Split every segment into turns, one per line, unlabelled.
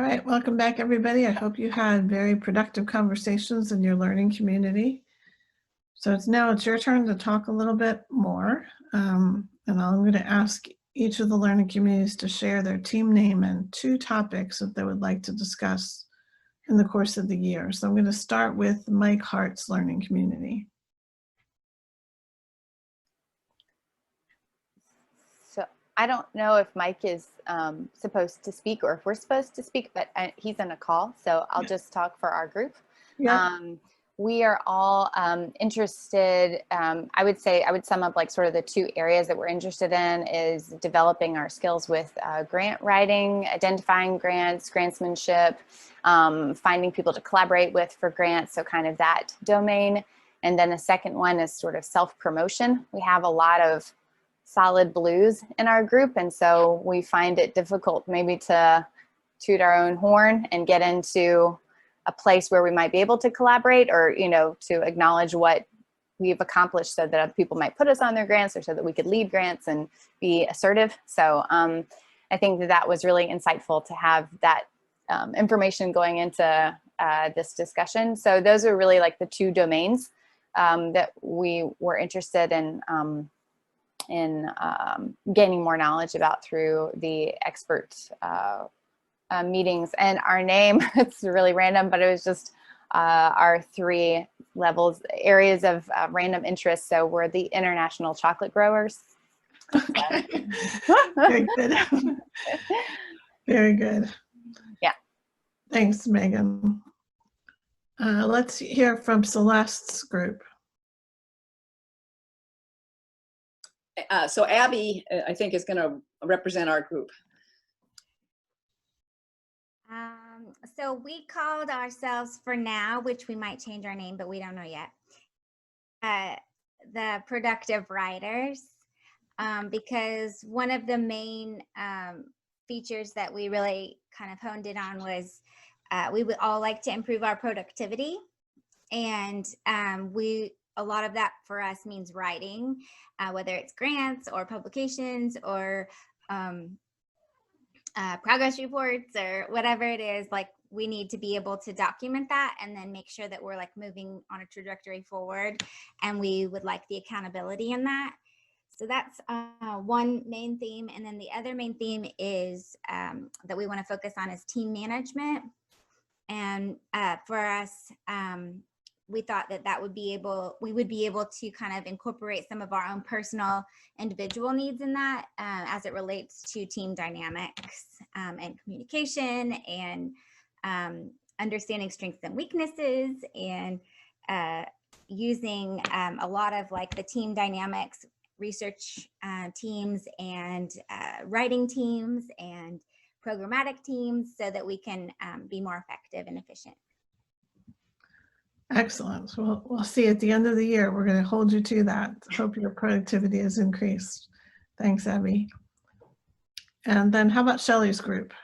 right, welcome back, everybody. I hope you had very productive conversations in your learning community. So it's your turn to talk a little bit more. And I'm going to ask each of the learning communities to share their team name and 2 topics that they would like to discuss in the course of the year. So I'm going to start with Mike Hart's learning community.
So I don't know if Mike is supposed to speak or if we're supposed to speak, but he's in a call, so I'll just talk for our group.
Yeah.
We are all interested, I would sum up like sort of the 2 areas that we're interested in is developing our skills with grant writing, identifying grants, grantsmanship, finding people to collaborate with for grants, so kind of that domain. And then the second one is sort of self-promotion. We have a lot of solid blues in our group, and so we find it difficult maybe to toot our own horn and get into a place where we might be able to collaborate or, you know, to acknowledge what we've accomplished so that other people might put us on their grants or so that we could lead grants and be assertive. So I think that was really insightful to have that information going into this discussion. So those are really like the 2 domains that we were interested in gaining more knowledge about through the expert meetings. And our name, it's really random, but it was just our 3 levels, areas of random interest. So we're the International Chocolate Growers.
Okay. Very good. Very good.
Yeah.
Thanks, Megan. Let's hear from Celeste's group.
So Abby, I think, is going to represent our group.
So we called ourselves for now, which we might change our name, but we don't know yet, the Productive Writers, because one of the main features that we really kind of honed in on was we would all like to improve our productivity. And a lot of that for us means writing, whether it's grants or publications or progress reports or whatever it is. Like, we need to be able to document that and then make sure that we're like moving on a trajectory forward, and we would like the accountability in that. So that's one main theme. And then the other main theme is that we want to focus on is team management. And for us, we thought that we would be able to kind of incorporate some of our own personal individual needs in that as it relates to team dynamics and communication and understanding strengths and weaknesses, and using a lot of like the team dynamics research teams and writing teams and programmatic teams so that we can be more effective and efficient.
Excellent. So we'll see at the end of the year. We're going to hold you to that. Hope your productivity has increased. Thanks, Abby. And then how about Shelley's group?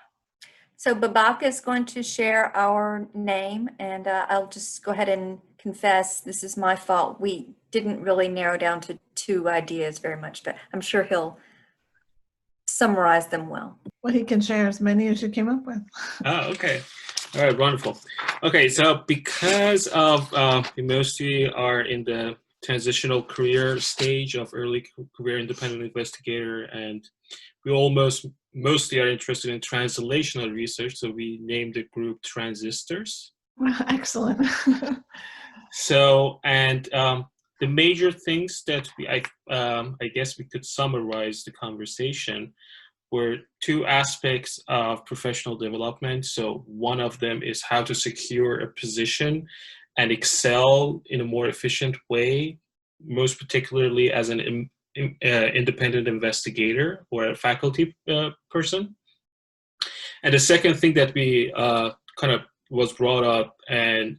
So Babak is going to share our name, and I'll just go ahead and confess this is my fault. We didn't really narrow down to 2 ideas very much, but I'm sure he'll summarize them well.
Well, he can share as many as you came up with.
Oh, okay. All right, wonderful. Okay, so because of we mostly are in the transitional career stage of early career independent investigator, and we mostly are interested in translational research, so we named the group Transistors.
Excellent.
So, and the major things that I guess we could summarize the conversation were 2 aspects of professional development. So one of them is how to secure a position and excel in a more efficient way, most particularly as an independent investigator or a faculty person. And the second thing that we kind of was brought up, and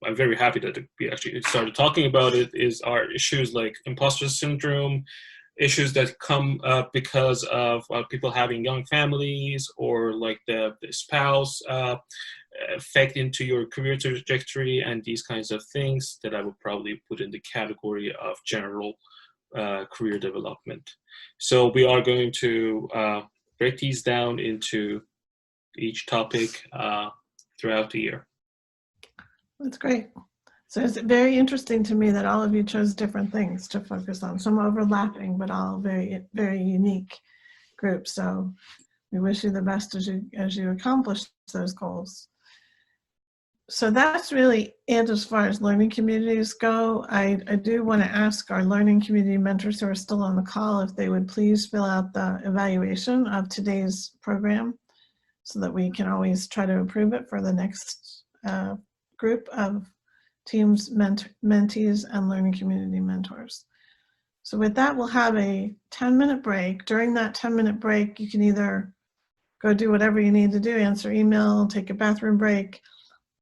I'm very happy that we actually started talking about it, is our issues like imposter syndrome, issues that come up because of people having young families, or like the spouse affect into your career trajectory, and these kinds of things that I would probably put in the category of general career development. So we are going to break these down into each topic throughout the year.
That's great. So it's very interesting to me that all of you chose different things to focus on, some overlapping, but all very, very unique groups. So we wish you the best as you accomplish those goals. So that's really it as far as learning communities go. I do want to ask our learning community mentors who are still on the call if they would please fill out the evaluation of today's program so that we can always try to improve it for the next group of teams, mentees, and learning community mentors. So with that, we'll have a 10-minute break. During that 10-minute break, you can either go do whatever you need to do, answer email, take a bathroom break,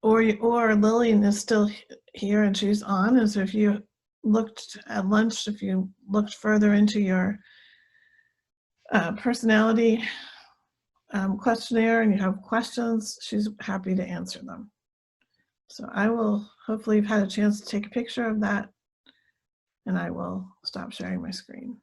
or Lillian is still here and she's on. And so if you looked at lunch, if you looked further into your personality questionnaire and you have questions, she's happy to answer them. So I will, hopefully you've had a chance to take a picture of that, and I will stop sharing my screen.